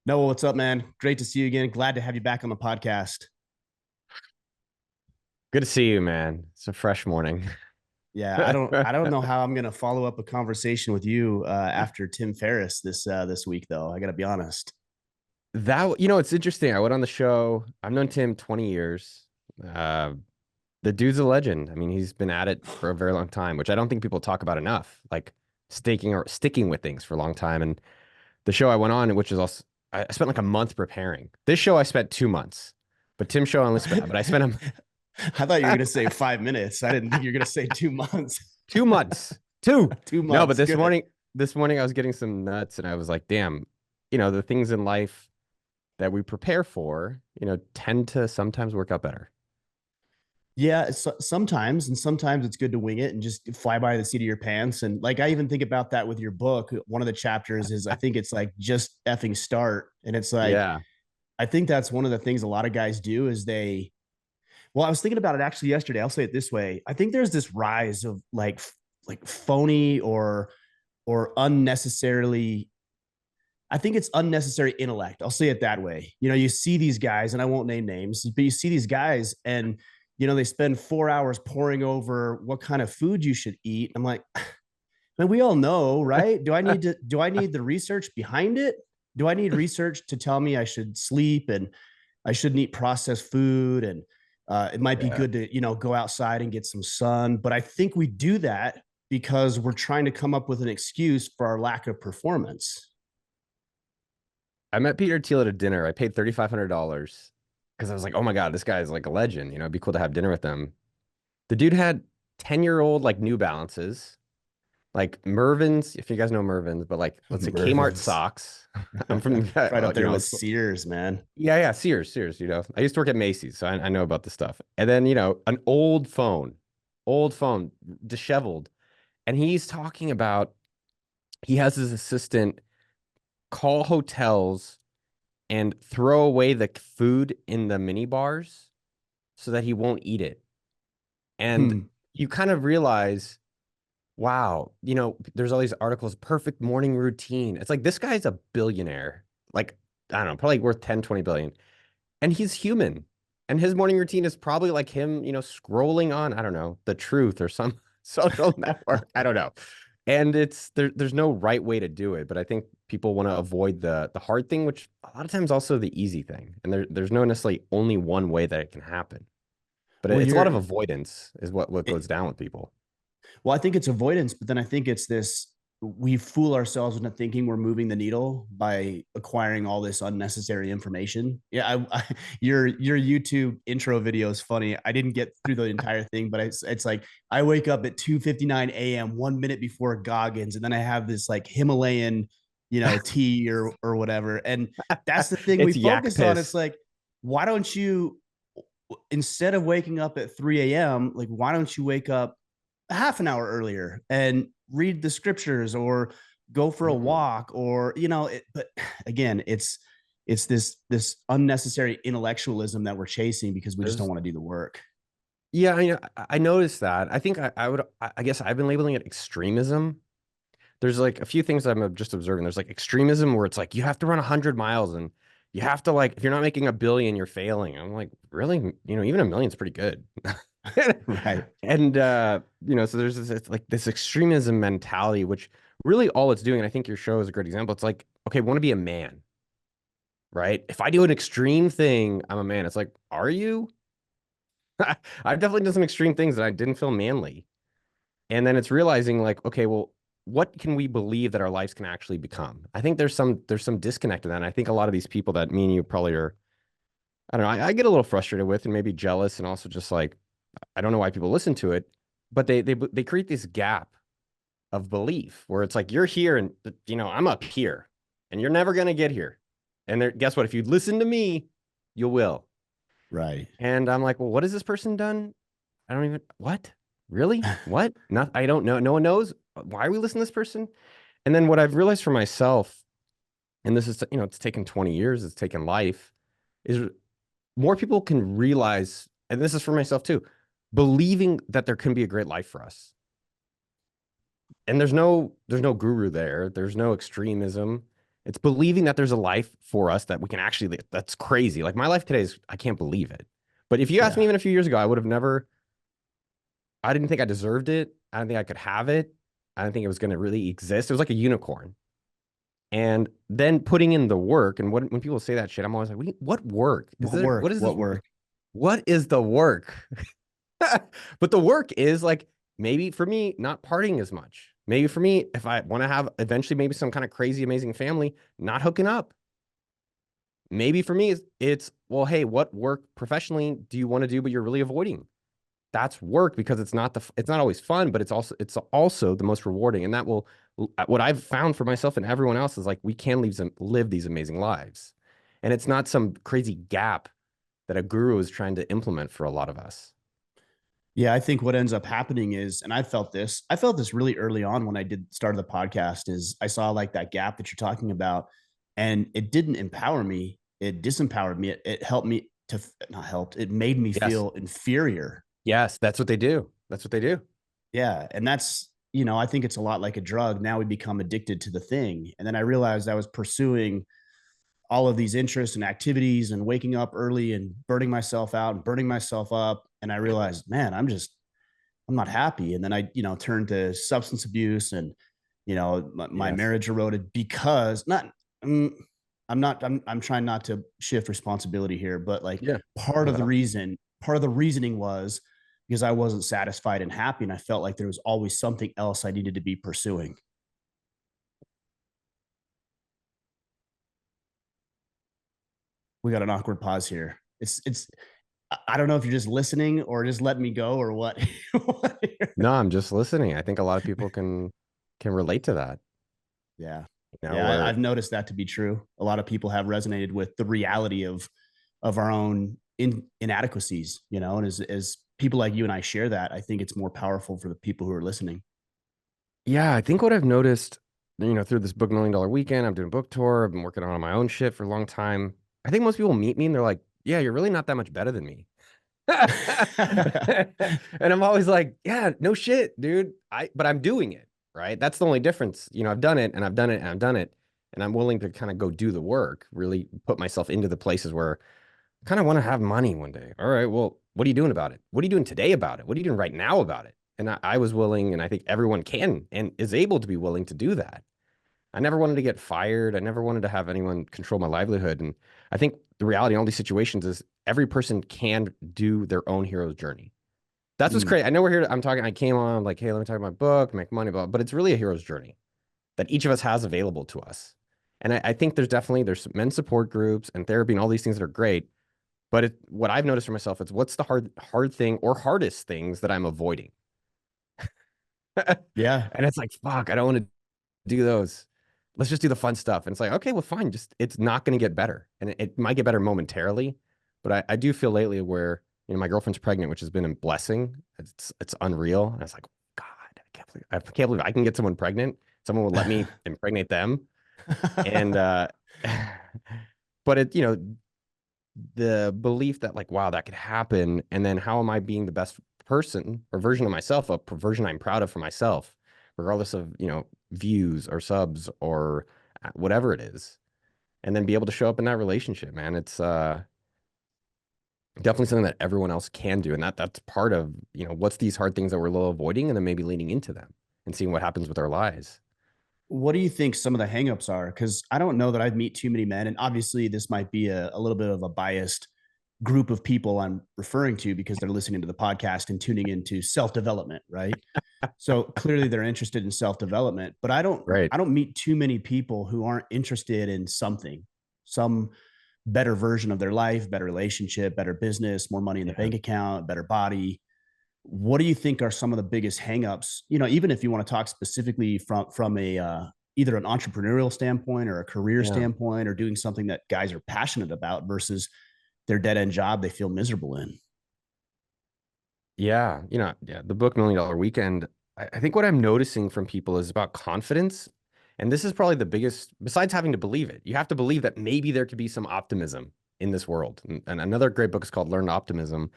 Noah, what's up, man? Great to see you again. Glad to have you back on the podcast. Good to see you, man. It's a fresh morning. Yeah, I don't know how I'm gonna follow up a conversation with you after Tim Ferriss this week, though. I gotta be honest. It's interesting. I went on the show. I've known Tim 20 years. Uh, the dude's a legend. I mean, he's been at it for a very long time, which I don't think people talk about enough. Like sticking with things for a long time. And the show I went on, which is also, I spent like a month preparing. This show I spent 2 months, but Tim's show I only spent, but I spent I thought you were gonna say 5 minutes. I didn't think you were gonna say 2 months. 2 months. Two. two No, but months. Good. this morning I was getting some nuts and I was like, damn, the things in life that we prepare for, tend to sometimes work out better. Yeah, sometimes, and sometimes it's good to wing it and just fly by the seat of your pants. And like I even think about that with your book. One of the chapters is I think it's like just effing start, and it's like Yeah. I think that's one of the things a lot of guys do is they. Well, I was thinking about it actually yesterday. I'll say it this way. I think there's this rise of like phony or unnecessarily. I think it's unnecessary intellect. I'll say it that way. You see these guys, and I won't name names, but you see these guys, and they spend 4 hours poring over what kind of food you should eat. I'm like, man, we all know, right? Do I need the research behind it? Do I need research to tell me I should sleep and I shouldn't eat processed food and it might be Yeah. good to go outside and get some sun? But I think we do that because we're trying to come up with an excuse for our lack of performance. I met Peter Thiel at a dinner. I paid $3,500 because I was like, oh my God, this guy is like a legend. It'd be cool to have dinner with him. The dude had 10-year-old like New Balances, like Mervyn's, if you guys know Mervyn's, but like let's say Kmart Mervin's. socks. I'm from, Right up there with let's, Sears, man. yeah, Sears. I used to work at Macy's, so I know about the stuff. And then, an old phone, disheveled. And he's talking about he has his assistant call hotels and throw away the food in the mini bars so that he won't eat it. And Hmm. you kind of realize, wow, there's all these articles, perfect morning routine. It's like this guy's a billionaire. Like, I don't know, probably worth 10, 20 billion. And he's human. And his morning routine is probably like him, scrolling on, I don't know, The Truth or some social network. I don't know. And there's no right way to do it, but I think people want to avoid the hard thing, which a lot of times also the easy thing. And there's no necessarily only one way that it can happen. But Well, it's a lot of you're avoidance is what it, goes down with people. well, I think it's avoidance, but then I think it's this we fool ourselves into thinking we're moving the needle by acquiring all this unnecessary information. Yeah, your YouTube intro video is funny. I didn't get through the entire thing, but it's like I wake up at 2:59 a.m. 1 minute before Goggins, and then I have this like Himalayan, tea or whatever. And that's the thing we It's yak focus on. It's piss. like, why don't you instead of waking up at 3 a.m., like why don't you wake up half an hour earlier and read the scriptures or go for a Mhm. walk or but again it's this unnecessary intellectualism that we're chasing because we just don't There's want to do the work. Yeah, I noticed that. I think I guess I've been labeling it extremism. There's like a few things I'm just observing. There's like extremism where it's like you have to run 100 miles and you have to like if you're not making 1 billion, you're failing. I'm like, really? Even 1 million's pretty good. Right. And so there's this it's like this extremism mentality, which really all it's doing, and I think your show is a great example. It's like, okay, want to be a man, right? If I do an extreme thing, I'm a man. It's like, are you? I've definitely done some extreme things that I didn't feel manly. And then it's realizing like, okay, well, what can we believe that our lives can actually become? I think there's some disconnect in that. And I think a lot of these people that me and you probably are, I don't know, I get a little frustrated with and maybe jealous and also just like, I don't know why people listen to it, but they create this gap of belief where it's like you're here and I'm up here and you're never gonna get here. And there, guess what? If you listen to me, you will. Right. And I'm like, well, what has this person done? I don't even, what? Really? What? Not, I don't know. No one knows. Why are we listening to this person? And then what I've realized for myself, and this is, it's taken 20 years, it's taken life, is more people can realize, and this is for myself too, believing that there can be a great life for us. And there's no guru there. There's no extremism. It's believing that there's a life for us that we can actually live. That's crazy. Like my life today is, I can't believe it. But if you asked me Yeah. even a few years ago, I would have never, I didn't think I deserved it. I didn't think I could have it. I didn't think it was going to really exist. It was like a unicorn. And then putting in the work, and when people say that shit, I'm always like, what work? Is What there, what work? is this? What work? What is the work? But the work is like maybe for me, not partying as much. Maybe for me, if I want to have eventually maybe some kind of crazy, amazing family, not hooking up. Maybe for me, it's well, hey, what work professionally do you want to do, but you're really avoiding? That's work because it's not always fun, but it's also the most rewarding. And that will what I've found for myself and everyone else is like we can live these amazing lives. And it's not some crazy gap that a guru is trying to implement for a lot of us. Yeah, I think what ends up happening is, and I felt this really early on when I did start the podcast, is I saw like that gap that you're talking about, and it didn't empower me. It disempowered me. It helped me to not helped. It made me Yes. feel inferior. Yes, that's what they do. That's what they do. Yeah. And that's, you know, I think it's a lot like a drug. Now we become addicted to the thing. And then I realized I was pursuing all of these interests and activities and waking up early and burning myself out and burning myself up. And I realized, man, I'm not happy. And then I, you know, turned to substance abuse and, you know, my Yes. marriage eroded because not, mm, I'm trying not to shift responsibility here, but like Yeah. part of Not the at all. reason, part of the reasoning was because I wasn't satisfied and happy. And I felt like there was always something else I needed to be pursuing. We got an awkward pause here. I don't know if you're just listening or just letting me go or what. No, I'm just listening. I think a lot of people can relate to that. Yeah. You know, Yeah, where I've noticed that to be true. A lot of people have resonated with the reality of our own inadequacies, you know, and as people like you and I share that, I think it's more powerful for the people who are listening. yeah, I think what I've noticed, through this book $1 million weekend, I'm doing book tour, I've been working on my own shit for a long time. I think most people meet me and they're like, yeah, you're really not that much better than me. And I'm always like, yeah, no shit, dude. But I'm doing it, right? That's the only difference. I've done it and I've done it and I've done it. And I'm willing to kind of go do the work, really put myself into the places where I kind of want to have money one day. All right, well, what are you doing about it? What are you doing today about it? What are you doing right now about it? And I was willing, and I think everyone can and is able to be willing to do that. I never wanted to get fired. I never wanted to have anyone control my livelihood. And I think the reality in all these situations is every person can do their own hero's journey. That's what's Mm, crazy. I know we're here. I came on like, hey, let me talk about my book, make money, but it's really a hero's journey that each of us has available to us. And I think there's men's support groups and therapy and all these things that are great. But what I've noticed for myself is what's the hard thing or hardest things that I'm avoiding. yeah. And it's like, fuck, I don't want to do those. Let's just do the fun stuff. And it's like, okay, well, fine. Just it's not going to get better. And it might get better momentarily. But I do feel lately where, my girlfriend's pregnant, which has been a blessing. It's unreal. And it's like, God, I can't believe I can get someone pregnant. Someone would let me impregnate them. And but the belief that like, wow, that could happen. And then how am I being the best person or version of myself, a version I'm proud of for myself, regardless of, views or subs or whatever it is. And then be able to show up in that relationship, man. It's definitely something that everyone else can do. And that's part of, what's these hard things that we're a little avoiding and then maybe leaning into them and seeing what happens with our lives. What do you think some of the hangups are? Because I don't know that I've met too many men, and obviously this might be a little bit of a biased group of people I'm referring to because they're listening to the podcast and tuning into self development, right? So clearly they're interested in self development, but Right. I don't meet too many people who aren't interested in something, some better version of their life, better relationship, better business, more money in the Yeah. bank account, better body. What do you think are some of the biggest hangups? You know, even if you want to talk specifically from a either an entrepreneurial standpoint or a career Yeah. standpoint or doing something that guys are passionate about versus their dead end job they feel miserable in. Yeah. Yeah. The book $1 Million Weekend, I think what I'm noticing from people is about confidence. And this is probably the biggest, besides having to believe it, you have to believe that maybe there could be some optimism in this world. And another great book is called Learn Optimism.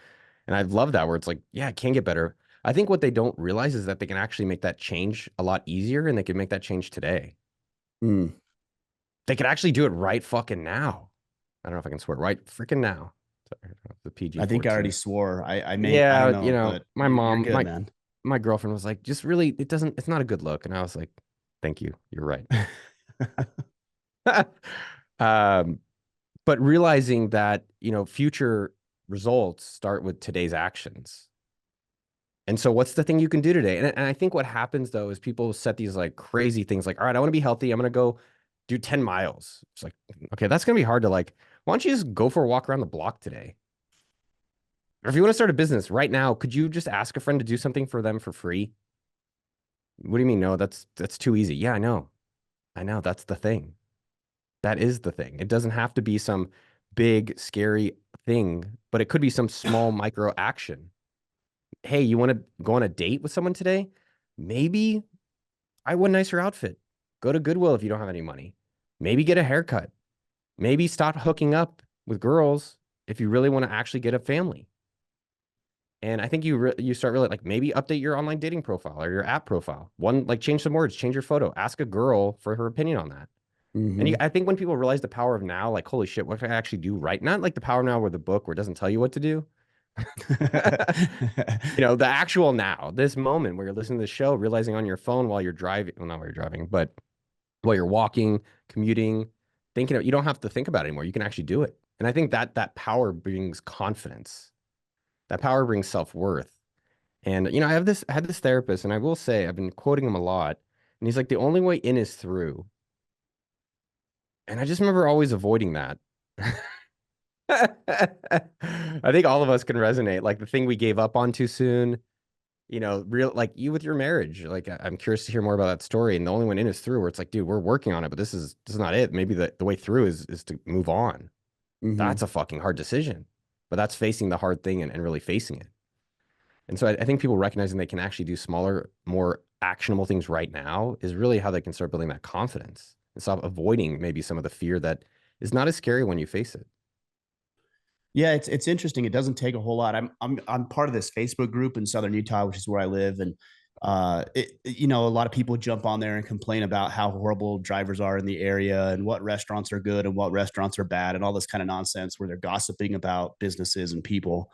And I love that where it's like, yeah, it can get better. I think what they don't realize is that they can actually make that change a lot easier and they can make that change today. Mm. They could actually do it right fucking now. I don't know if I can swear right freaking now. Sorry, the PG I think I already 14. swore. I don't Yeah, know, but my you're mom, good, man. my girlfriend was like, just really, it's not a good look. And I was like, thank you. You're right. Um, but realizing that, future results start with today's actions. And so what's the thing you can do today? And I think what happens though is people set these like crazy things like, all right, I want to be healthy. I'm going to go do 10 miles. It's like, okay, that's going to be hard to like, why don't you just go for a walk around the block today? Or if you want to start a business right now, could you just ask a friend to do something for them for free? What do you mean? No, that's too easy. Yeah, I know. I know. That's the thing. That is the thing. It doesn't have to be some big, scary thing, but it could be some small micro action. Hey, you want to go on a date with someone today? Maybe I would nicer outfit. Go to Goodwill if you don't have any money. Maybe get a haircut. Maybe stop hooking up with girls if you really want to actually get a family. And I think you start really like maybe update your online dating profile or your app profile. One like change some words, change your photo, ask a girl for her opinion on that. And Hmm. I think when people realize the power of now, like holy shit, what can I actually do right? Not like the power of now where the book where it doesn't tell you what to do. The actual now, this moment where you're listening to the show, realizing on your phone while you're driving, well, not while you're driving, but while you're walking, commuting, thinking of, you don't have to think about it anymore. You can actually do it. And I think that power brings confidence. That power brings self-worth. And I had this therapist, and I will say I've been quoting him a lot. And he's like, the only way in is through. And I just remember always avoiding that. I think all of us can resonate. Like the thing we gave up on too soon, real like you with your marriage. Like I'm curious to hear more about that story. And the only one in is through, where it's like, dude, we're working on it, but this is not it. Maybe the way through is to move on. That's Hmm. a fucking hard decision. But that's facing the hard thing and really facing it. And so I think people recognizing they can actually do smaller, more actionable things right now is really how they can start building that confidence and stop avoiding maybe some of the fear that is not as scary when you face it. Yeah, it's interesting. It doesn't take a whole lot. I'm part of this Facebook group in Southern Utah, which is where I live, and a lot of people jump on there and complain about how horrible drivers are in the area and what restaurants are good and what restaurants are bad and all this kind of nonsense where they're gossiping about businesses and people.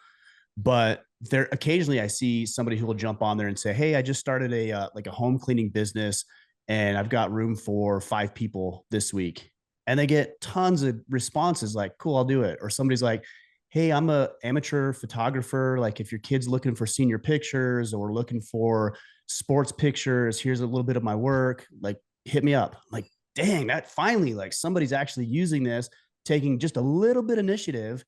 But there occasionally I see somebody who will jump on there and say, "Hey, I just started a like a home cleaning business, and I've got room for 5 people this week." And they get tons of responses like, "Cool, I'll do it." Or somebody's like, "Hey, I'm a amateur photographer. Like, if your kid's looking for senior pictures or looking for sports pictures, here's a little bit of my work. Like, hit me up." Like, dang, that finally like somebody's actually using this, taking just a little bit of initiative,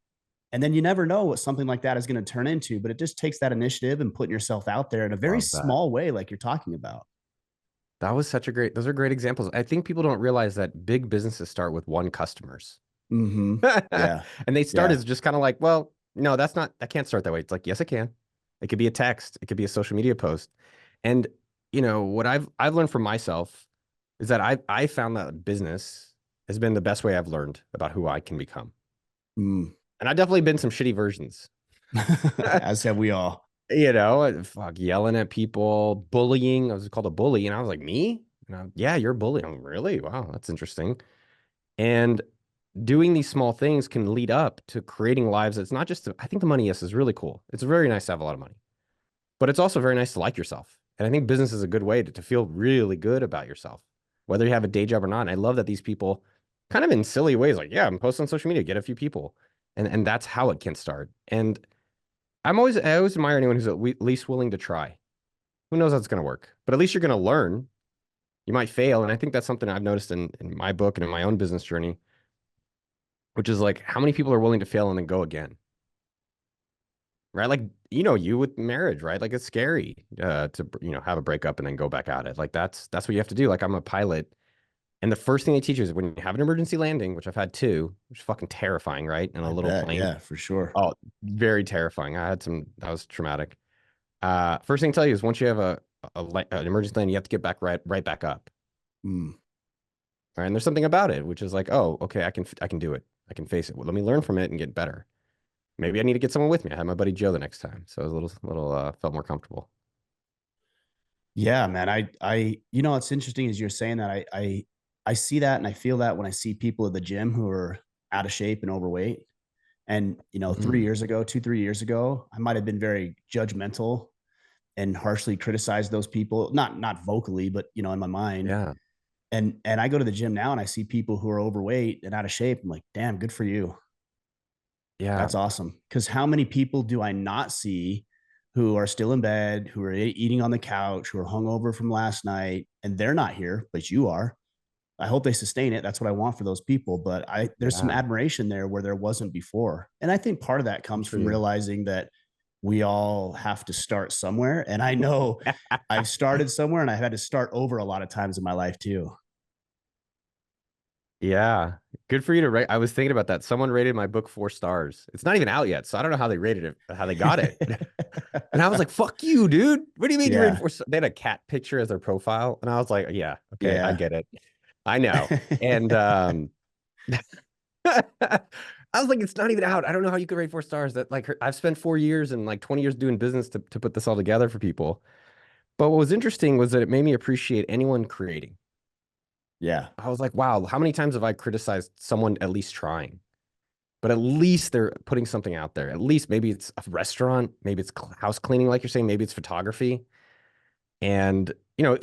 and then you never know what something like that is going to turn into, but it just takes that initiative and putting yourself out there in a very Love that. small way, like you're talking about. Those are great examples. I think people don't realize that big businesses start with one customers. Mm-hmm. Yeah. And they start Yeah. as just kind of like, well, no, that can't start that way. It's like, yes, it can. It could be a text, it could be a social media post. And what I've learned from myself is that I found that business has been the best way I've learned about who I can become. Mm. And I've definitely been some shitty versions. As have we all. Fuck yelling at people, bullying. I was called a bully, and I was like, me? Yeah, you're a bully. I'm really? Wow, that's interesting. And doing these small things can lead up to creating lives that's not just, I think the money, yes, is really cool. It's very nice to have a lot of money, but it's also very nice to like yourself. And I think business is a good way to feel really good about yourself, whether you have a day job or not. And I love that these people kind of in silly ways, like, yeah, I'm posting on social media, get a few people. And that's how it can start. And I always admire anyone who's at least willing to try. Who knows how it's going to work, but at least you're going to learn. You might fail. And I think that's something I've noticed in my book and in my own business journey, which is like how many people are willing to fail and then go again, right? Like, you with marriage, right? Like it's scary to, have a breakup and then go back at it. Like that's what you have to do. Like I'm a pilot. And the first thing they teach you is when you have an emergency landing, which I've had two, which is fucking terrifying, right? In a I little bet. plane. Yeah, for sure. Oh, very terrifying. That was traumatic. First thing to tell you is once you have an emergency landing, you have to get back right back up. Mm. Right? And there's something about it, which is like, oh, okay, I can do it. I can face it. Well, let me learn from it and get better. Maybe I need to get someone with me. I had my buddy Joe the next time, so I was felt more comfortable. Yeah, man. It's interesting as you're saying that. I see that and I feel that when I see people at the gym who are out of shape and overweight. And, 3 years ago, 3 years ago, I might have been very judgmental and harshly criticized those people, not vocally, but, in my mind. Yeah. And I go to the gym now and I see people who are overweight and out of shape. I'm like, damn, good for you. Yeah. That's awesome. Because how many people do I not see who are still in bed, who are eating on the couch, who are hungover from last night, and they're not here, but you are. I hope they sustain it. That's what I want for those people. But there's some Yeah. admiration there where there wasn't before. And I think part of that Good comes for from you. realizing that we all have to start somewhere. And I know I've started somewhere and I've had to start over a lot of times in my life too. Yeah. Good for you to rate. I was thinking about that. Someone rated my book 4 stars. It's not even out yet, so I don't know how they rated it, how they got it. And I was like, fuck you, dude. What do you mean you rated Yeah. 4 stars? They had a cat picture as their profile. And I was like, yeah, okay, I Yeah. get it. I know. And I was like, it's not even out. I don't know how you could rate 4 stars. That like I've spent 4 years and like 20 years doing business to put this all together for people. But what was interesting was that it made me appreciate anyone creating. Yeah. I was like, wow, how many times have I criticized someone at least trying? But at least they're putting something out there. At least maybe it's a restaurant, maybe it's house cleaning, like you're saying, maybe it's photography. And,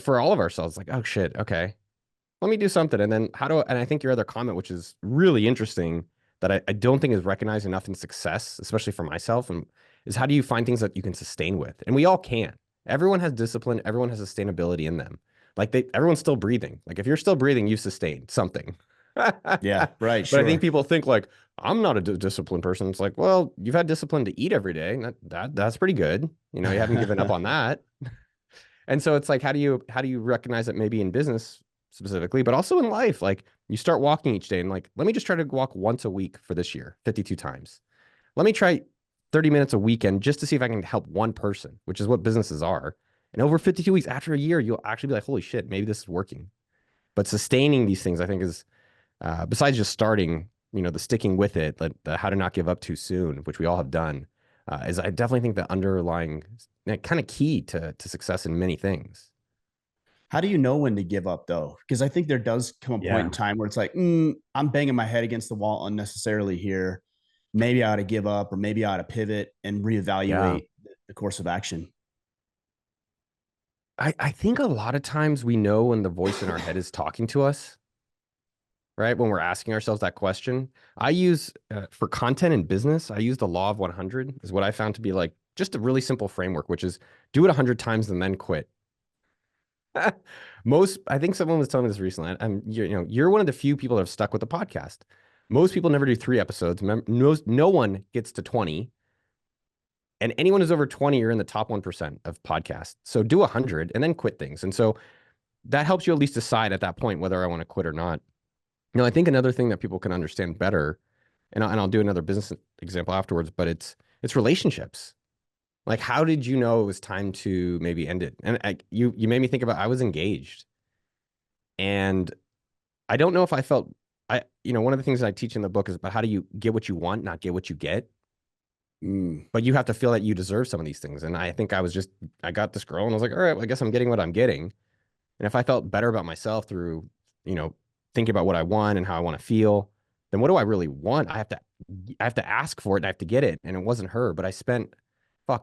for all of ourselves, like, oh shit, okay, let me do something. And then and I think your other comment, which is really interesting, that I don't think is recognized enough in success, especially for myself, and is how do you find things that you can sustain with? And we all can. Everyone has discipline, everyone has sustainability in them. Like everyone's still breathing. Like if you're still breathing, you've sustained something. Yeah. Right. But I think Sure. people think like, I'm not a disciplined person. It's like, well, you've had discipline to eat every day. That's pretty good. You haven't given up on that. And so it's like, how do you recognize it maybe in business specifically, but also in life? Like you start walking each day and like, let me just try to walk once a week for this year, 52 times. Let me try 30 minutes a weekend just to see if I can help one person, which is what businesses are. And over 52 weeks after a year, you'll actually be like, holy shit, maybe this is working. But sustaining these things, I think, is besides just starting, the sticking with it, like the how to not give up too soon, which we all have done, is I definitely think the underlying kind of key to success in many things. How do you know when to give up though? Because I think there does come a point Yeah. in time where it's like, I'm banging my head against the wall unnecessarily here. Maybe I ought to give up, or maybe I ought to pivot and Yeah. reevaluate the course of action. I think a lot of times we know when the voice in our head is talking to us, right? When we're asking ourselves that question. I use for content and business, I use the law of 100 is what I found to be like just a really simple framework, which is do it 100 times and then quit. I think someone was telling me this recently. You're one of the few people that have stuck with the podcast. Most people never do 3 episodes. No one gets to 20, and anyone who's over 20, you're in the top 1% of podcasts. So do 100 and then quit things. And so that helps you at least decide at that point whether I want to quit or not. I think another thing that people can understand better, and I'll do another business example afterwards, but it's relationships. Like, how did you know it was time to maybe end it? And you made me think about I was engaged, and I don't know if I felt one of the things that I teach in the book is about how do you get what you want, not get what you get. Mm. But you have to feel that you deserve some of these things. And I think I got this girl and I was like, all right, well, I guess I'm getting what I'm getting. And if I felt better about myself through, you know, thinking about what I want and how I want to feel, then what do I really want? I have to ask for it and I have to get it. And it wasn't her, but I spent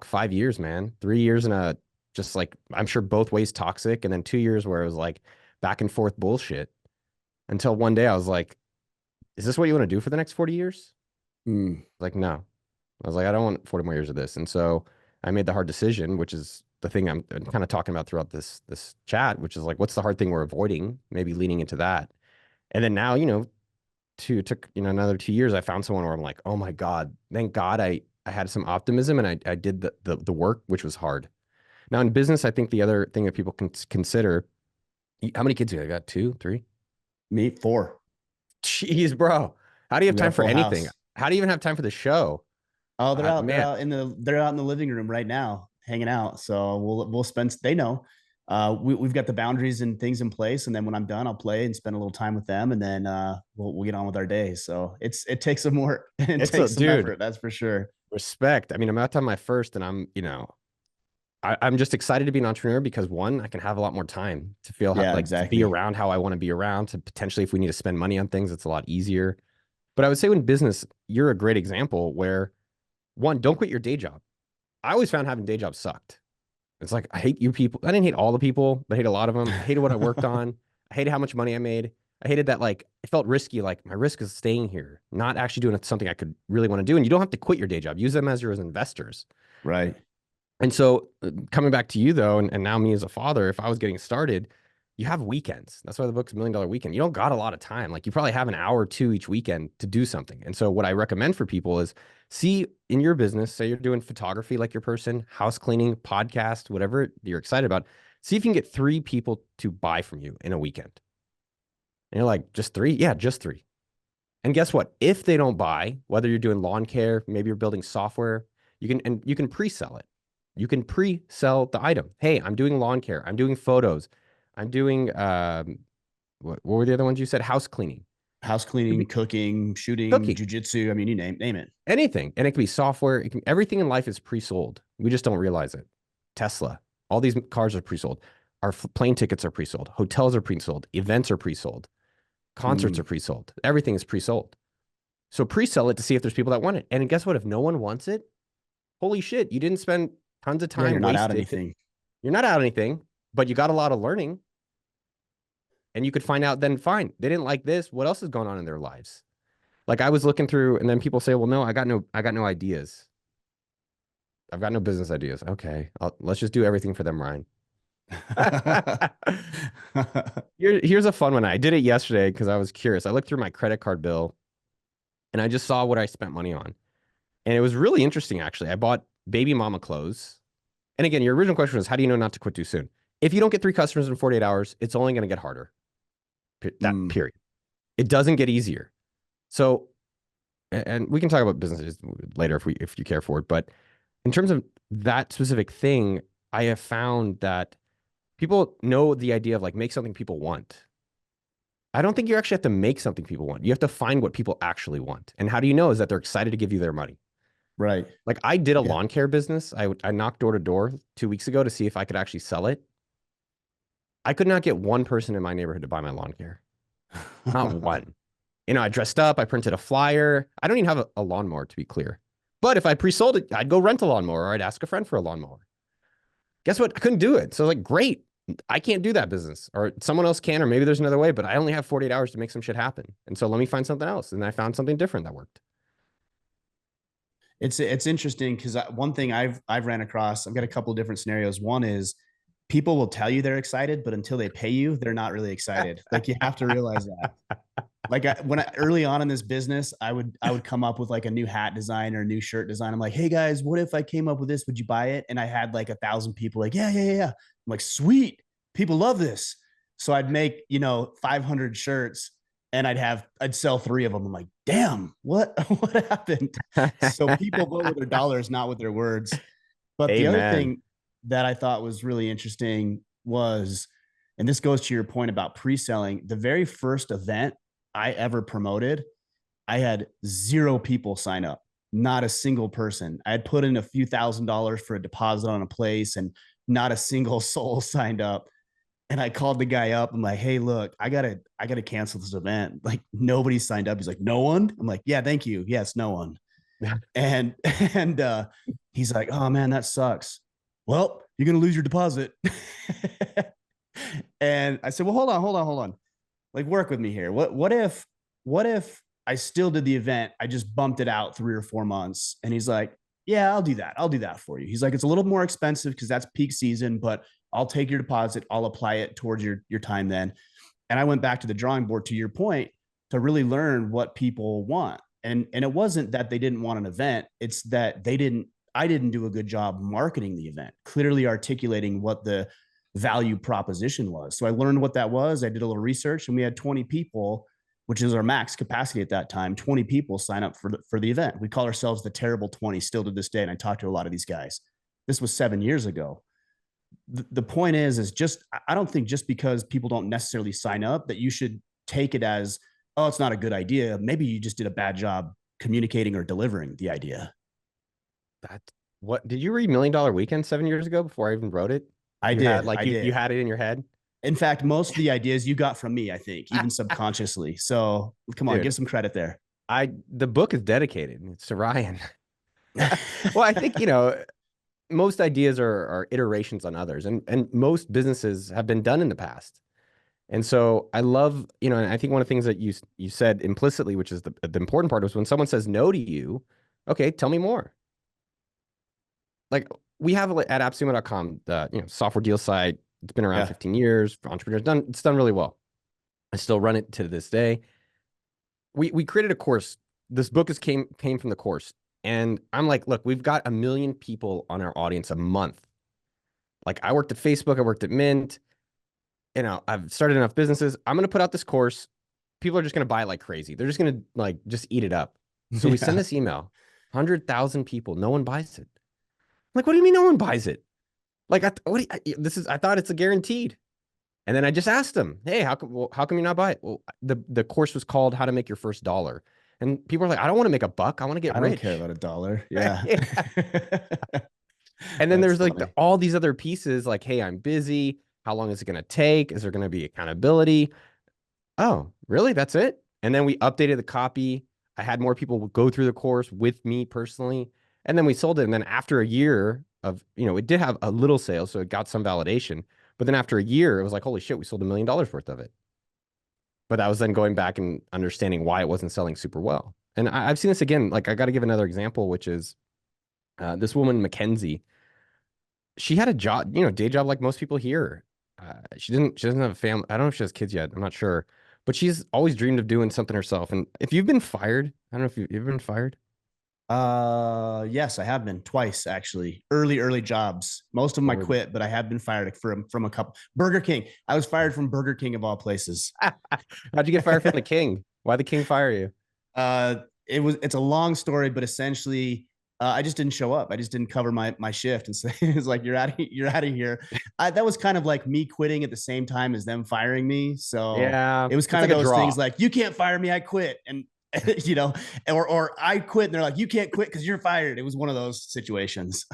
5 years, man, 3 years in a just like I'm sure both ways toxic, and then 2 years where it was like back and forth bullshit until one day I was like, is this what you want to do for the next 40 years? Mm. Like, no. I was like, I don't want 40 more years of this. And so I made the hard decision, which is the thing I'm kind of talking about throughout this chat, which is like, what's the hard thing we're avoiding? Maybe leaning into that. And then now, took another 2 years. I found someone where I'm like, oh my God, thank God I had some optimism and I did the work, which was hard. Now in business, I think the other thing that people can consider, how many kids do you got? Two, three? Me, 4. Jeez, bro. How do you have We got a time for full anything? house. How do you even have time for the show? Oh, they're out. Man, They're out in the living room right now, hanging out. So we'll spend. They know. We've got the boundaries and things in place, and then when I'm done, I'll play and spend a little time with them, and then we'll get on with our day. So it takes some work. It it's a takes some dude. effort. That's for sure. Respect. I mean, I'm about to have my first, and I'm just excited to be an entrepreneur because one, I can have a lot more time to feel how, Yeah, like to be exactly. around how I want to be around, to potentially if we need to spend money on things, it's a lot easier. But I would say in business, you're a great example where one, don't quit your day job. I always found having day jobs sucked. It's like I hate you people. I didn't hate all the people, but I hate a lot of them. I hated what I worked on. I hated how much money I made. I hated that like it felt risky. Like my risk is staying here, not actually doing something I could really want to do. And you don't have to quit your day job. Use them as your investors. Right. And so coming back to you though, and now me as a father, if I was getting started, you have weekends. That's why the book's $1 Million Weekend. You don't got a lot of time. Like you probably have an hour or two each weekend to do something. And so what I recommend for people is see in your business, say you're doing photography like your person, house cleaning, podcast, whatever you're excited about. See if you can get 3 people to buy from you in a weekend. And you're like, just three? Yeah, just three. And guess what? If they don't buy, whether you're doing lawn care, maybe you're building software, you can pre-sell it. You can pre-sell the item. Hey, I'm doing lawn care. I'm doing photos. I'm doing what were the other ones you said? House cleaning. House Could cleaning, be cooking, shooting, cooking, jujitsu. I mean, you name it. anything. And it can be software. Everything in life is pre-sold. We just don't realize it. Tesla, all these cars are pre-sold. Our plane tickets are pre-sold. Hotels are pre-sold. Events are pre-sold. Concerts are Mm. pre-sold. Everything is pre-sold. So pre-sell it to see if there's people that want it. And guess what? If no one wants it, holy shit, you didn't spend tons of Yeah, you're time not out wasted. anything. You're not out anything, but you got a lot of learning. And you could find out then, fine, they didn't like this. What else is going on in their lives? Like I was looking through, and then people say, well, no, I got no ideas. I've got no business ideas. Okay, let's just do everything for them, Ryan. Here's a fun one. I did it yesterday because I was curious. I looked through my credit card bill and I just saw what I spent money on. And it was really interesting, actually. I bought baby mama clothes. And again, your original question was, how do you know not to quit too soon? If you don't get 3 customers in 48 hours, it's only going to get harder. That Mm. period. It doesn't get easier. So, and we can talk about businesses later if you care for it. But in terms of that specific thing, I have found that people know the idea of like make something people want. I don't think you actually have to make something people want. You have to find what people actually want. And how do you know is that they're excited to give you their money. Right. Like I did a Yeah. lawn care business. I knocked door to door 2 weeks ago to see if I could actually sell it. I could not get one person in my neighborhood to buy my lawn care. Not one. You know, I dressed up, I printed a flyer. I don't even have a lawnmower to be clear. But if I pre-sold it, I'd go rent a lawnmower or I'd ask a friend for a lawnmower. Guess what? I couldn't do it. So I was like, great. I can't do that business. Or someone else can, or maybe there's another way, but I only have 48 hours to make some shit happen. And so let me find something else. And I found something different that worked. It's interesting because one thing I've ran across, I've got a couple of different scenarios. One is people will tell you they're excited, but until they pay you, they're not really excited. Like you have to realize that. Like early on in this business, I would come up with like a new hat design or a new shirt design. I'm like, hey guys, what if I came up with this? Would you buy it? And I had like 1,000 people like, yeah, yeah, yeah, yeah. I'm like, sweet, people love this. So I'd make 500 shirts and I'd sell 3 of them. I'm like, damn, what what happened? So people vote with their dollars, not with their words. But the other Amen. thing that I thought was really interesting was, and this goes to your point about pre-selling, the very first event I ever promoted, I had 0 people sign up, not a single person. I had put in a few $1,000s for a deposit on a place and not a single soul signed up. And I called the guy up. I'm like, hey, look, I gotta cancel this event. Like nobody signed up. He's like, no one. I'm like, yeah, thank you. Yes, no one. And and he's like, oh man, that sucks. Well, you're gonna lose your deposit. And I said, well, hold on. Like, work with me here. What if I still did the event? I just bumped it out 3 or 4 months. And he's like, yeah, I'll do that. I'll do that for you. He's like, it's a little more expensive because that's peak season, but I'll take your deposit. I'll apply it towards your time then. And I went back to the drawing board to your point to really learn what people want. And it wasn't that they didn't want an event. It's that I didn't do a good job marketing the event, clearly articulating what the value proposition was. So I learned what that was. I did a little research and we had 20 people, which is our max capacity at that time. 20 people sign up for the event. We call ourselves the Terrible 20 still to this day. And I talked to a lot of these guys. This was 7 years ago. The point is just, I don't think just because people don't necessarily sign up that you should take it as, oh, it's not a good idea. Maybe you just did a bad job communicating or delivering the idea. What did you read Million Dollar Weekend 7 years ago before I even wrote it? I You had did. like I you did. had it in your head, In fact, most of the ideas you got from me, I think, even subconsciously. So come on, dude. give some credit there. The book is dedicated. It's to Ryan. Well, I think most ideas are iterations on others, and most businesses have been done in the past. And so I love, and I think one of the things that you said implicitly, which is the important part, was when someone says no to you, okay, tell me more. Like we have at appsumo.com, the software deal site. It's been around Yeah. 15 years for entrepreneurs. It's done really well. I still run it to this day. We created a course. This book came from the course. And I'm like, look, we've got 1 million people on our audience a month. Like I worked at Facebook, I worked at Mint, I've started enough businesses. I'm going to put out this course. People are just going to buy it like crazy. They're just going to like just eat it up. So we send Yeah. this email, 100,000 people, no one buys it. I'm like, what do you mean no one buys it? Like, I thought it's a guaranteed. And then I just asked them, hey, how come you not buy it? Well, the course was called How to Make Your First Dollar. And people are like, I don't want to make a buck. I want to get I don't care rich. about a dollar. Yeah. Yeah. And then That's there's like funny. all these other pieces like, hey, I'm busy. How long is it going to take? Is there going to be accountability? Oh, really? That's it? And then we updated the copy. I had more people go through the course with me personally. And then we sold it. And then after a year of, it did have a little sale, so it got some validation. But then after a year, it was like, holy shit, we sold $1 million worth of it. But that was then going back and understanding why it wasn't selling super well. And I've seen this again. Like, I got to give another example, which is this woman, Mackenzie. She had a job, day job like most people here. She doesn't have a family. I don't know if she has kids yet. I'm not sure, but she's always dreamed of doing something herself. And if you've been fired, I don't know if you've been fired. Yes, I have been twice actually. Early jobs. Most of them What I were the, quit, but I have been fired from a couple. Burger King. I was fired from Burger King of all places. how'd you get fired from the king? Why the king fire you? uh, it's a long story, but essentially, I just didn't show up. I just didn't cover my shift, and so it's like you're out of here. That was kind of like me quitting at the same time as them firing me. So Yeah, it was it's kind of like a those draw. things like you can't fire me, I quit, and you know, or I quit, and they're like you can't quit because you're fired. It was one of those situations.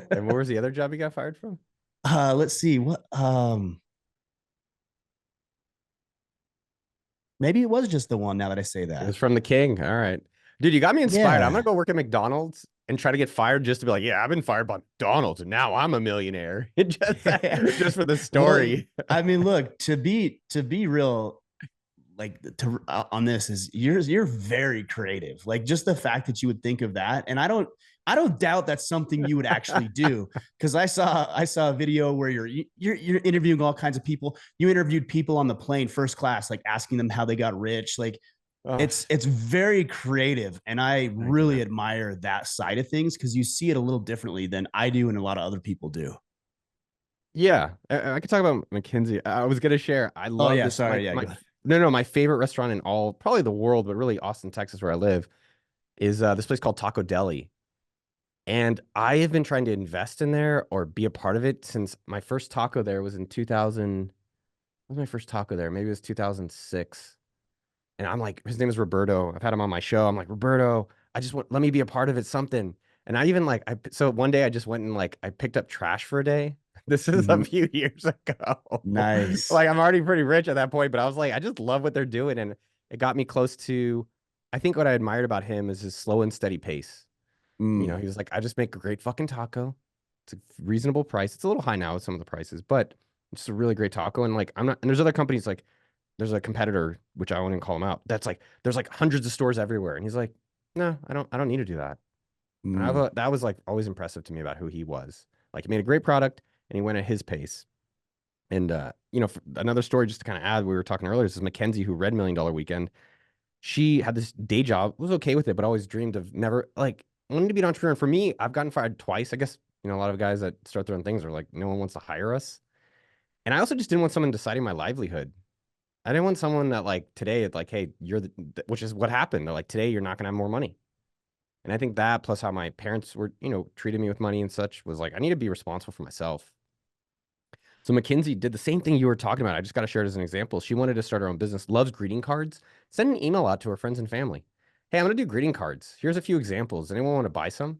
And what was the other job you got fired from? Let's see what maybe it was just the one. Now that I say It that, was from the king. All right, dude, you got me inspired. I'm gonna yeah. go work at McDonald's and try to get fired just to be like, yeah, I've been fired by McDonald's and now I'm a millionaire. Just for the Well, story. I mean, look, to be real, like to on this is you're very creative. Like just the fact that you would think of that, and I don't doubt that's something you would actually do because I saw a video where you're interviewing all kinds of people. You interviewed people on the plane, first class, like asking them how they got rich. Like Oh, it's very creative, and I thank you, really man. admire that side of things because you see it a little differently than I do and a lot of other people do. Yeah, I could talk about McKinsey. I was gonna share. I Oh love yeah, this. sorry, yeah, My go ahead. no, my favorite restaurant in all, probably the world, but really Austin, Texas, where I live, is this place called Taco Deli. And I have been trying to invest in there or be a part of it since my first taco there was in 2000. What was my first taco there? Maybe it was 2006. And I'm like, his name is Roberto. I've had him on my show. I'm like, Roberto, I just want, let me be a part of it, something. And I even like, so one day I just went and like, I picked up trash for a day. This is a Mhm. few years ago. Nice. Like, I'm already pretty rich at that point, but I was like, I just love what they're doing. And it got me close to, I think what I admired about him is his slow and steady pace. He Mm, was like, I just make a great fucking taco. It's a reasonable price. It's a little high now with some of the prices, but it's a really great taco. And like, I'm not, and there's other companies like, there's a competitor, which I won't even call him out. That's like, there's like hundreds of stores everywhere. And he's like, no, I don't need to do that. And mm, that was like always impressive to me about who he was. Like he made a great product and he went at his pace. And, another story just to kind of add, we were talking earlier, this is Mackenzie who read $1 Million Weekend. She had this day job, was okay with it, but always dreamed of never like wanting to be an entrepreneur. And for me, I've gotten fired twice. I guess, a lot of guys that start their own things are like, no one wants to hire us. And I also just didn't want someone deciding my livelihood. I didn't want someone that like today, it's like, hey, which is what happened. They're like, today you're not gonna have more money. And I think that plus how my parents were, treated me with money and such was like, I need to be responsible for myself. So Mackenzie did the same thing you were talking about. I just got to share it as an example. She wanted to start her own business, loves greeting cards. Send an email out to her friends and family. Hey, I'm gonna do greeting cards. Here's a few examples. Anyone want to buy some?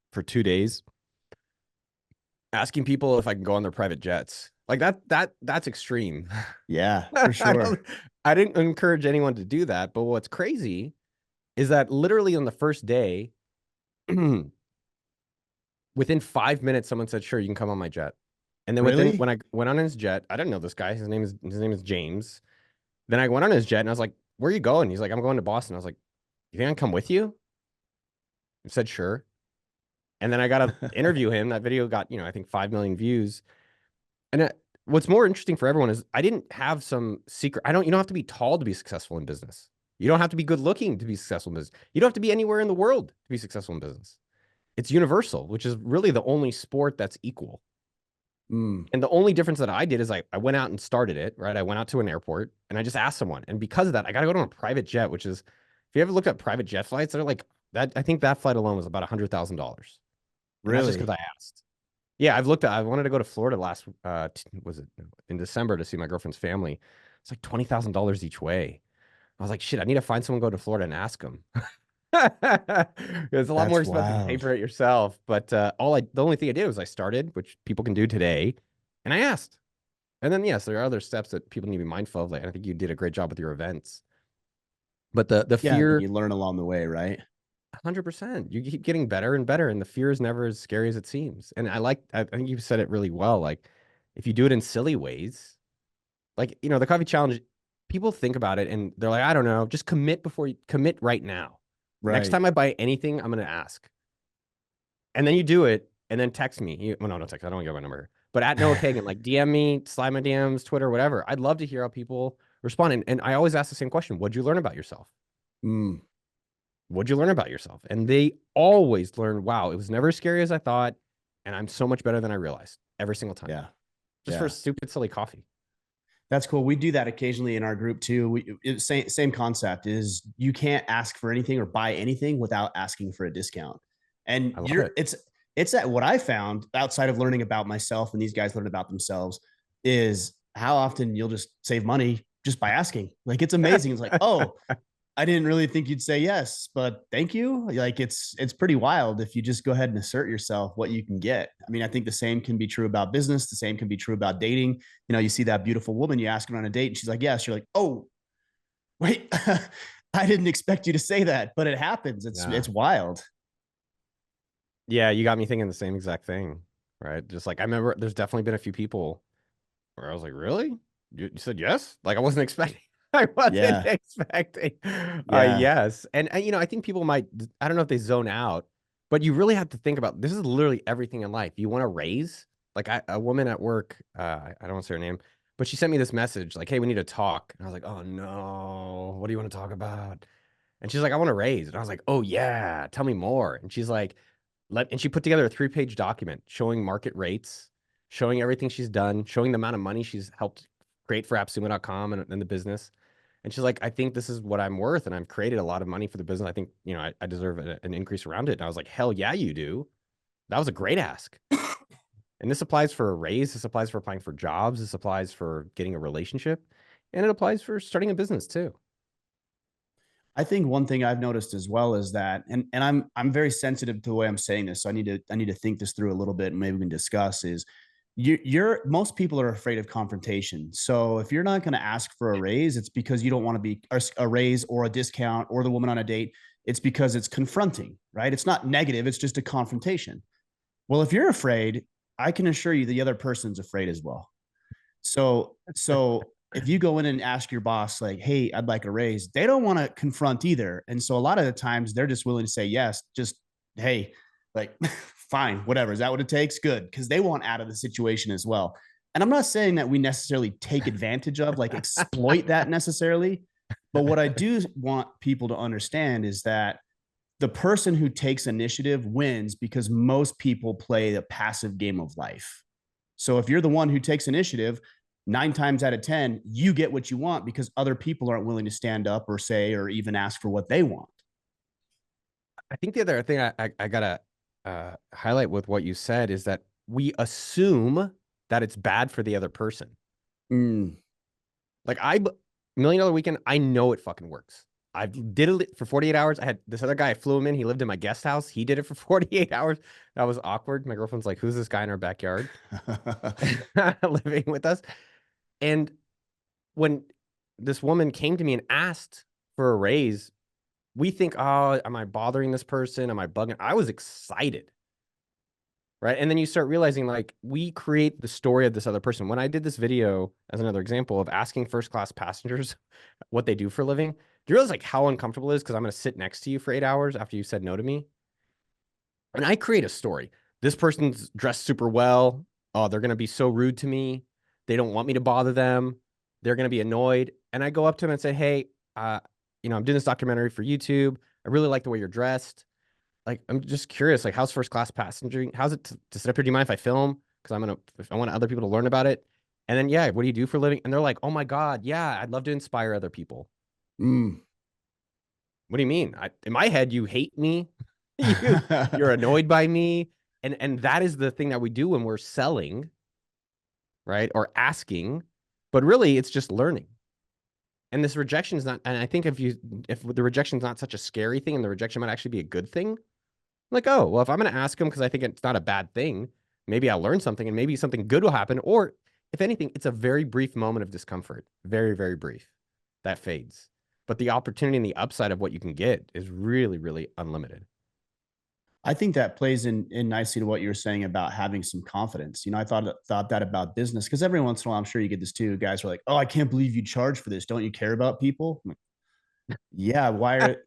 for 2 days, asking people if I can go on their private jets. Like that's extreme. Yeah, for I don't, sure. I didn't encourage anyone to do that. But what's crazy is that literally on the first day, within 5 minutes, someone said, "Sure, you can come on my jet." And then within Really? when I went on his jet, I didn't know this guy. His name is James. Then I went on his jet and I was like, "Where are you going?" He's like, "I'm going to Boston." I was like, "You think I can come with you?" He said, "Sure." And then I got to interview him. That video got, I think 5 million views. And what's more interesting for everyone is I didn't have some secret. You don't have to be tall to be successful in business. You don't have to be good looking to be successful in business. You don't have to be anywhere in the world to be successful in business. It's universal, which is really the only sport that's equal. Mm, And the only difference that I did is I went out and started it, right? I went out to an airport and I just asked someone. And because of that, I got to go on a private jet, which is, if you ever looked at private jet flights, they're like that. I think that flight alone was about $100,000. And that's just because really? I asked. Yeah, I wanted to go to Florida was it in December to see my girlfriend's family. It's like $20,000 each way. I was like, shit, I need to find someone to go to Florida and ask them. It's a lot more That's expensive to pay wild. for it yourself. But the only thing I did was I started, which people can do today, and I asked. And then yes, there are other steps that people need to be mindful of. Like, I think you did a great job with your events. But the Yeah, and fear, you learn along the way, right? 100%, you keep getting better and better, and the fear is never as scary as it seems. And I think you said it really well. Like, if you do it in silly ways, like, the coffee challenge, people think about it and they're like, I don't know, just commit right now. Next Right. time I buy anything, I'm going to ask. And then you do it and then text me. Well, no, no text. I don't want to get my number. But at Noah Kagan, like DM me, slide my DMs, Twitter, whatever. I'd love to hear how people respond. And I always ask the same question. What'd you learn about yourself? Mm, What'd you learn about yourself? And they always learn, wow, it was never as scary as I thought. And I'm so much better than I realized every single time. yeah. Just for Yeah. stupid, silly coffee. That's cool. We do that occasionally in our group too. Same concept is you can't ask for anything or buy anything without asking for a discount. And I love it. it's that what I found outside of learning about myself and these guys learn about themselves is how often you'll just save money just by asking. Like it's amazing. It's like, oh, I didn't really think you'd say yes, but thank you. Like it's pretty wild if you just go ahead and assert yourself what you can get. I mean, I think the same can be true about business. The same can be true about dating. You know, you see that beautiful woman, you ask her on a date, and she's like, yes. You're like, oh, wait, I didn't expect you to say that, but it happens. Yeah. It's wild. Yeah, you got me thinking the same exact thing, right? Just like I remember there's definitely been a few people where I was like, "Really? You said yes?" Like I wasn't expecting I wasn't Yeah, expecting yeah, yes. And I think people might, I don't know if they zone out, but you really have to think about this is literally everything in life. You want to raise, like a woman at work, I don't want to say her name, but she sent me this message like, "Hey, we need to talk." And I was like, "Oh no, what do you want to talk about?" And she's like, "I want to raise." And I was like, "Oh yeah, tell me more." And she's like, and she put together a 3-page document showing market rates, showing everything she's done, showing the amount of money she's helped create for AppSumo.com and the business. And she's like, I think this is what I'm worth. And I've created a lot of money for the business. I think, I deserve an increase around it. And I was like, hell yeah, you do. That was a great ask. And this applies for a raise. This applies for applying for jobs. This applies for getting a relationship. And it applies for starting a business too. I think one thing I've noticed as well is that, and I'm very sensitive to the way I'm saying this, so I need to think this through a little bit, and maybe we can discuss. Is you're most people are afraid of confrontation. So if you're not going to ask for a raise, it's because you don't want to be a raise or a discount or the woman on a date. It's because it's confronting, right? It's not negative. It's just a confrontation. Well, if you're afraid, I can assure you the other person's afraid as well. So if you go in and ask your boss, like, hey, I'd like a raise, they don't want to confront either. And so a lot of the times they're just willing to say yes, just, hey, like, fine, whatever. Is that what it takes? Good. Because they want out of the situation as well. And I'm not saying that we necessarily take advantage of, like, exploit that necessarily. But what I do want people to understand is that the person who takes initiative wins because most people play the passive game of life. So if you're the one who takes initiative, 9 times out of 10, you get what you want because other people aren't willing to stand up or say or even ask for what they want. I think the other thing I gotta highlight with what you said is that we assume that it's bad for the other person. Mm, Like $1 Million Weekend, I know it fucking works. I did it for 48 hours. I had this other guy, I flew him in. He lived in my guest house. He did it for 48 hours. That was awkward. My girlfriend's like, who's this guy in our backyard living with us? And when this woman came to me and asked for a raise, we think, oh, am I bothering this person? Am I bugging? I was excited. Right. And then you start realizing like we create the story of this other person. When I did this video as another example of asking first class passengers what they do for a living, do you realize like how uncomfortable it is? Because I'm going to sit next to you for 8 hours after you said no to me. And I create a story. This person's dressed super well. Oh, they're going to be so rude to me. They don't want me to bother them. They're going to be annoyed. And I go up to them and say, hey, I'm doing this documentary for YouTube. I really like the way you're dressed. Like, I'm just curious, like, how's first class passengering? How's it to sit up here? Do you mind if I film? Because I want other people to learn about it. And then, yeah, what do you do for a living? And they're like, oh my God, yeah, I'd love to inspire other people. Mm. What do you mean? In my head, you hate me. You're annoyed by me. And that is the thing that we do when we're selling, right? Or asking. But really, it's just learning. And this rejection is not, and I think if the rejection is not such a scary thing and the rejection might actually be a good thing, like, oh, well, if I'm going to ask him because I think it's not a bad thing, maybe I'll learn something and maybe something good will happen. Or if anything, it's a very brief moment of discomfort. Very, very brief. That fades. But the opportunity and the upside of what you can get is really, really unlimited. I think that plays in nicely to what you were saying about having some confidence. I thought that about business because every once in a while, I'm sure you get this too. Guys are like, "Oh, I can't believe you charge for this. Don't you care about people?" I'm like, yeah, why?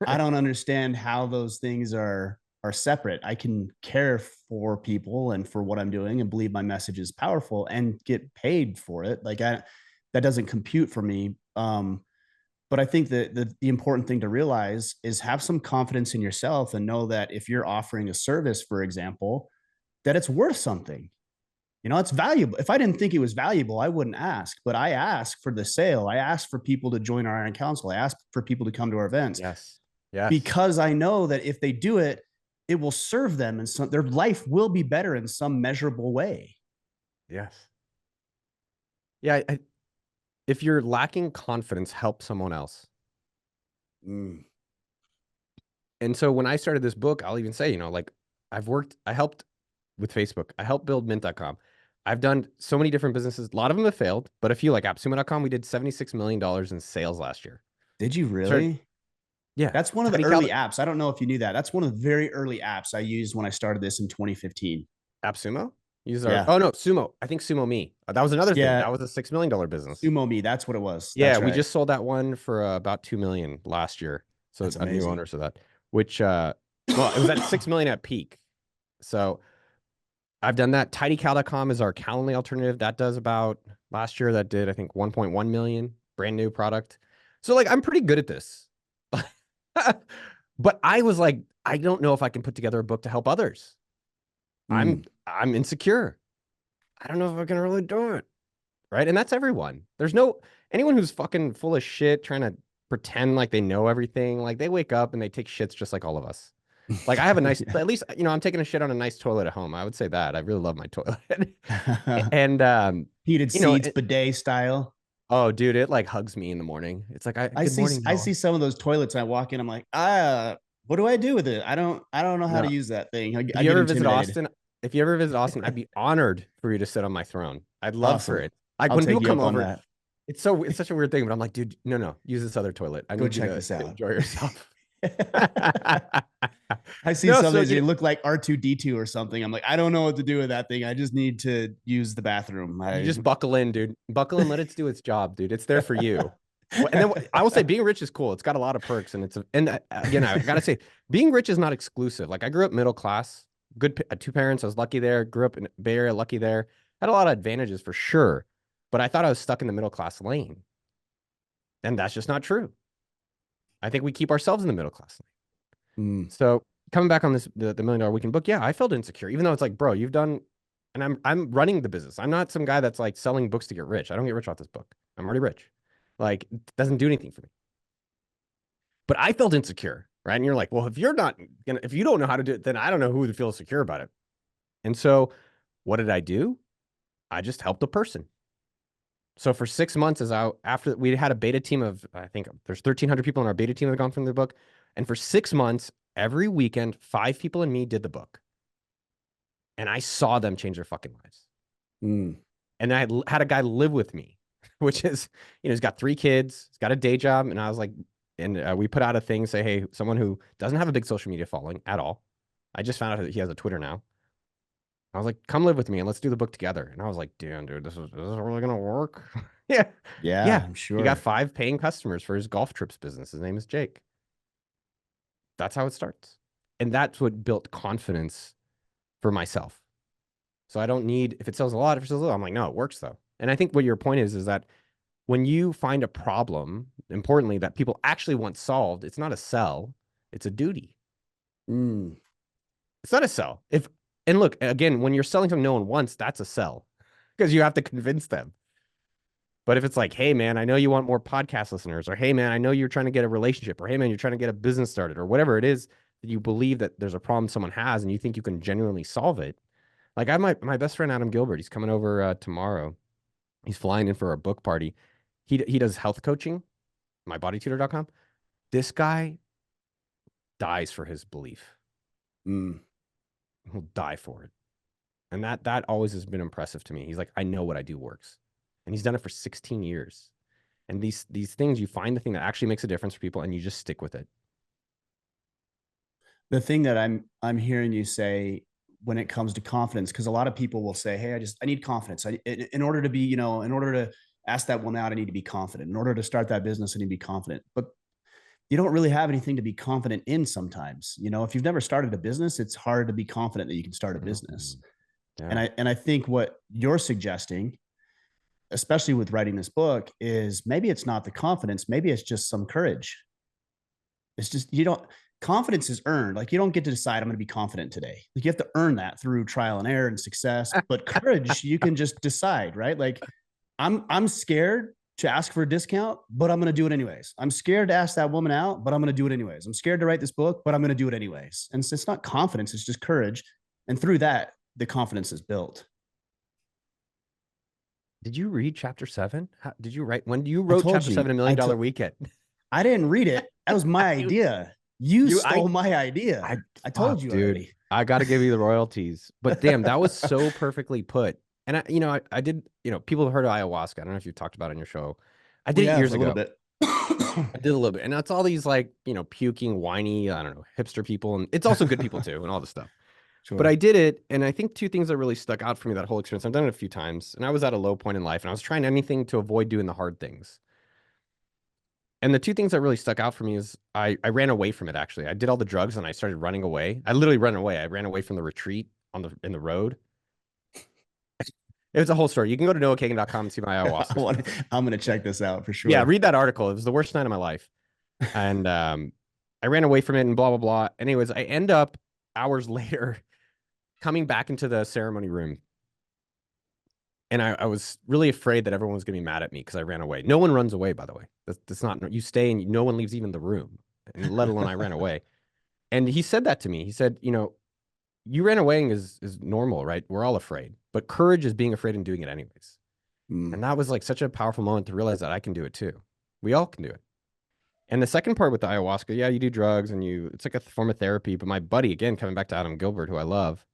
I don't understand how those things are separate. I can care for people and for what I'm doing and believe my message is powerful and get paid for it. That doesn't compute for me. But I think that the important thing to realize is have some confidence in yourself and know that if you're offering a service, for example, that it's worth something. It's valuable. If I didn't think it was valuable, I wouldn't ask. But I ask for the sale. I ask for people to join our Iron Council. I ask for people to come to our events Yes. Yes. because I know that if they do it, it will serve them and their life will be better in some measurable way. Yes. Yeah. If you're lacking confidence, help someone else. Mm. And so when I started this book, I'll even say, like I helped with Facebook. I helped build mint.com. I've done so many different businesses. A lot of them have failed, but a few like AppSumo.com, we did $76 million in sales last year. Did you Started, really? yeah. That's one of the early apps. I don't know if you knew that. That's one of the very early apps I used when I started this in 2015. AppSumo? Yeah. Oh no, Sumo. I think Sumo Me. That was another thing. Yeah. That was a $6 million business. Sumo Me. That's what it was. Yeah, That's we right. just sold that one for about 2 million last year. So That's a new amazing. owner, so that, which well, it was at 6 million at peak. So I've done that. TidyCal.com is our Calendly alternative. That does about last year. That did I think 1.1 million. Brand new product. So like I'm pretty good at this. But I was like, I don't know if I can put together a book to help others. Mm. I'm insecure. I don't know if I can really do it. Right. And that's everyone. There's no anyone who's fucking full of shit trying to pretend like they know everything. Like they wake up and they take shits just like all of us. Like I have a nice, at least, I'm taking a shit on a nice toilet at home. I would say that. I really love my toilet. And, Heated you know, seats, bidet style. oh, dude, it like hugs me in the morning. It's like, good morning, I see Noah. some of those toilets. I walk in. I'm like, what do I do with it? I don't know how to No, use that thing. if I you get ever visit intimidated. Austin, if you ever visit Austin, I'd be honored for you to sit on my throne. I'd love for Awesome. it. Like I'll when take people you come up on over, that. it's such a weird thing, but I'm like, dude, no, use this other toilet. I Go need you check this to out. enjoy yourself. I see No, some so that they look like R2D2 or something. I'm like, I don't know what to do with that thing. I just need to use the bathroom. you just buckle in, dude. Buckle in, let it do its job, dude. It's there for you. And then I will say, being rich is cool. It's got a lot of perks, and again, I gotta say, being rich is not exclusive. Like I grew up middle class, good two parents. I was lucky there. Grew up in Bay Area, lucky there. Had a lot of advantages for sure, but I thought I was stuck in the middle class lane, and that's just not true. I think we keep ourselves in the middle class lane. Mm. So coming back on the Million Dollar Weekend book, yeah, I felt insecure, even though it's like, bro, you've done, and I'm running the business. I'm not some guy that's like selling books to get rich. I don't get rich off this book. I'm already rich. Like, it doesn't do anything for me. But I felt insecure, right? And you're like, well, if you don't know how to do it, then I don't know who would feel secure about it. And so what did I do? I just helped a person. So for 6 months, after we had a beta team of, I think there's 1,300 people in our beta team that have gone from the book. And for 6 months, every weekend, 5 people and me did the book. And I saw them change their fucking lives. Mm. And I had a guy live with me, which is, he's got 3 kids, he's got a day job. And I was like, and we put out a thing, say, hey, someone who doesn't have a big social media following at all. I just found out that he has a Twitter now. I was like, come live with me and let's do the book together. And I was like, damn, dude, this is really gonna work. Yeah. Yeah, Yeah. I'm He got sure. 5 paying customers for his golf trips business. His name is Jake. That's how it starts. And that's what built confidence for myself. So I don't need, if it sells a lot, if it sells a little, I'm like, no, it works though. And I think what your point is that when you find a problem, importantly, that people actually want solved, it's not a sell, it's a duty. Mm. It's not a sell. And look, again, when you're selling something no one wants, that's a sell because you have to convince them. But if it's like, hey man, I know you want more podcast listeners, or hey man, I know you're trying to get a relationship, or hey man, you're trying to get a business started, or whatever it is that you believe that there's a problem someone has and you think you can genuinely solve it. Like I have my best friend Adam Gilbert, he's coming over tomorrow. He's flying in for a book party. He does health coaching, mybodytutor.com. This guy dies for his belief. Mm. He'll die for it. And that always has been impressive to me. He's like, I know what I do works. And he's done it for 16 years. And these things, you find the thing that actually makes a difference for people and you just stick with it. The thing that I'm hearing you say when it comes to confidence, because a lot of people will say, hey, I need confidence. In order to be, in order to ask that one out, I need to be confident. In order to start that business, I need to be confident. But you don't really have anything to be confident in sometimes. If you've never started a business, it's hard to be confident that you can start a business. Yeah. And I think what you're suggesting, especially with writing this book, is maybe it's not the confidence, maybe it's just some courage. It's just confidence is earned. Like you don't get to decide I'm going to be confident today. Like you have to earn that through trial and error and success. But courage, you can just decide, right? Like I'm scared to ask for a discount, but I'm going to do it anyways. I'm scared to ask that woman out, but I'm going to do it anyways. I'm scared to write this book, but I'm going to do it anyways. And so it's not confidence, it's just courage. And through that, the confidence is built. Did you read chapter 7? Did you write when you I wrote told chapter you, 7 a million dollar weekend? I didn't read it. That was my you, idea. You you stole my idea. I I told fuck, you dude. already. I got to give you the royalties. But damn, that was so perfectly put. And I did, people have heard of ayahuasca. I don't know if you talked about it on your show. I did We it have years a little ago. bit. I did a little bit. And that's all these like, puking, whiny, I don't know, hipster people. And it's also good people too, and all this stuff. But Sure. I did it. And I think 2 things that really stuck out for me that whole experience. I've done it a few times. And I was at a low point in life and I was trying anything to avoid doing the hard things. And the 2 things that really stuck out for me is I ran away from it actually. I did all the drugs and I started running away. I literally ran away. I ran away from the retreat in the road. It was a whole story. You can go to noahkagan.com and see my ayahuasca story. I'm going to check this out for Yeah, sure. read that article. It was the worst night of my life. And I ran away from it and blah blah blah. Anyways, I end up hours later coming back into the ceremony room. And I was really afraid that everyone was going to be mad at me because I ran away. No one runs away, by the way. That's not, you stay and no one leaves even the room, and let alone I ran away. And he said that to me. He said, you ran away is normal, right? We're all afraid. But courage is being afraid and doing it anyways. Mm. And that was like such a powerful moment to realize that I can do it too. We all can do it. And the second part with the ayahuasca, yeah, you do drugs and it's like a form of therapy. But my buddy, again, coming back to Adam Gilbert, who I love,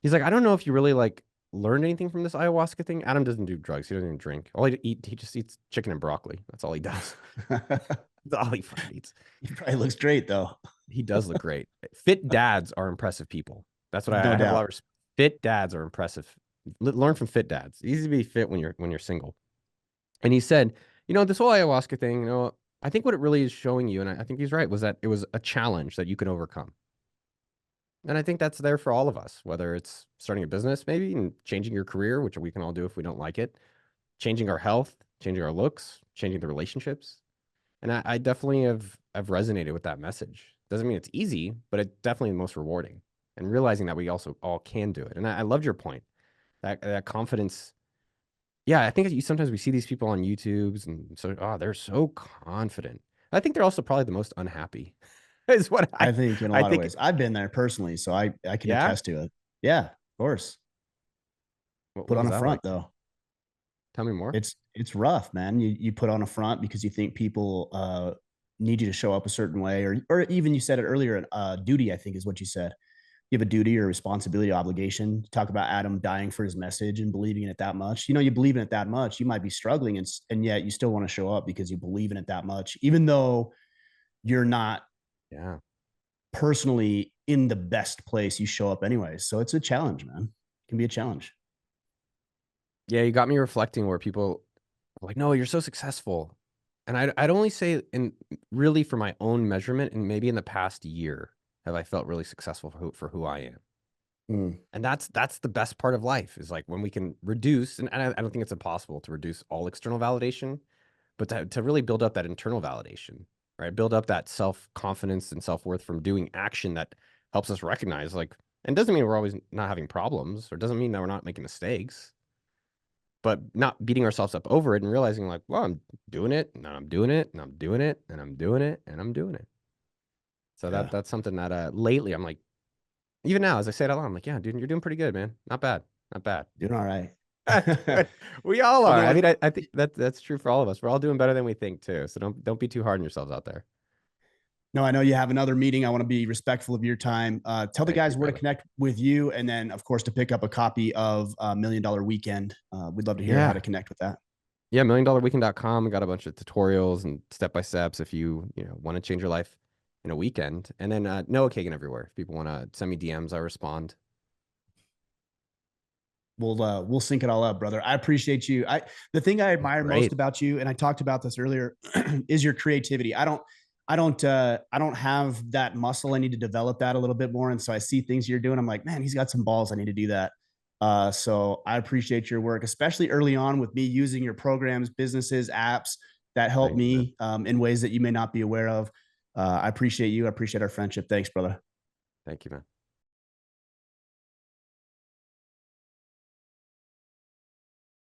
he's like, I don't know if you really like learned anything from this ayahuasca thing. Adam doesn't do drugs. He doesn't even drink. He just eats chicken and broccoli. That's all he does. That's all he fucking eats. He probably looks great though. He does look great. Fit dads are impressive people. That's what No I have a lot doubt. of respect. Fit dads are impressive. Learn from fit dads. It's easy to be fit when you're single. And he said, this whole ayahuasca thing, I think what it really is showing you, and I think he's right, was that it was a challenge that you can overcome. And I think that's there for all of us, whether it's starting a business, maybe, and changing your career, which we can all do if we don't like it, changing our health, changing our looks, changing the relationships. And I definitely have resonated with that message. Doesn't mean it's easy, but it's definitely the most rewarding. And realizing that we also all can do it. And I loved your point. That confidence. Yeah, I think sometimes we see these people on YouTube's and so they're so confident. I think they're also probably the most unhappy. Is what I think in a I lot of think. ways. I've been there personally, so I can Yeah. attest to it. Yeah, of course. What Put on was a that front like? though. Tell me more. It's rough, man. You put on a front because you think people need you to show up a certain way, or even you said it earlier, duty, I think is what you said. You have a duty or responsibility, obligation. You talk about Adam dying for his message and believing in it that much. You believe in it that much, you might be struggling, and yet you still want to show up because you believe in it that much, even though you're not Yeah. personally in the best place. You show up anyways. So it's a challenge, man. It can be a challenge. Yeah, you got me reflecting where people are like, no, you're so successful. And I'd only say in really for my own measurement and maybe in the past year have I felt really successful for who I am. Mm, And that's the best part of life is like when we can reduce, and I don't think it's impossible to reduce all external validation, but to really build up that internal validation, right? Build up that self-confidence and self-worth from doing action that helps us recognize like, and doesn't mean we're always not having problems or doesn't mean that we're not making mistakes, but not beating ourselves up over it and realizing like, well, I'm doing it and I'm doing it and I'm doing it and I'm doing it and I'm doing it. So yeah, that's something that lately I'm like, even now as I say it out loud, I'm like, yeah, dude, you're doing pretty good, man. Not bad. Not bad. doing all right. Dude, we all Well, are. I man, mean, I think that's true for all of us. We're all doing better than we think too. So don't be too hard on yourselves out there. no, I know you have another meeting. I want to be respectful of your time. Tell the Thank you, guys where to brother. connect with you, and then, of course, to pick up a copy of $1 Million Weekend. We'd love to hear how Yeah. to connect with that. Yeah, milliondollarweekend.com. We got a bunch of tutorials and step by steps if you want to change your life in a weekend. And then Noah Kagan everywhere. If people want to send me DMs, I respond. We'll sync it all up, brother. I appreciate you. The thing I admire most Great. about you, and I talked about this earlier, is your creativity. I don't have that muscle. I need to develop that a little bit more. And so I see things you're doing. I'm like, man, he's got some balls. I need to do that. So I appreciate your work, especially early on with me using your programs, businesses, apps that help Thank you, man. me in ways that you may not be aware of. I appreciate you. I appreciate our friendship. Thanks, brother. Thank you, man.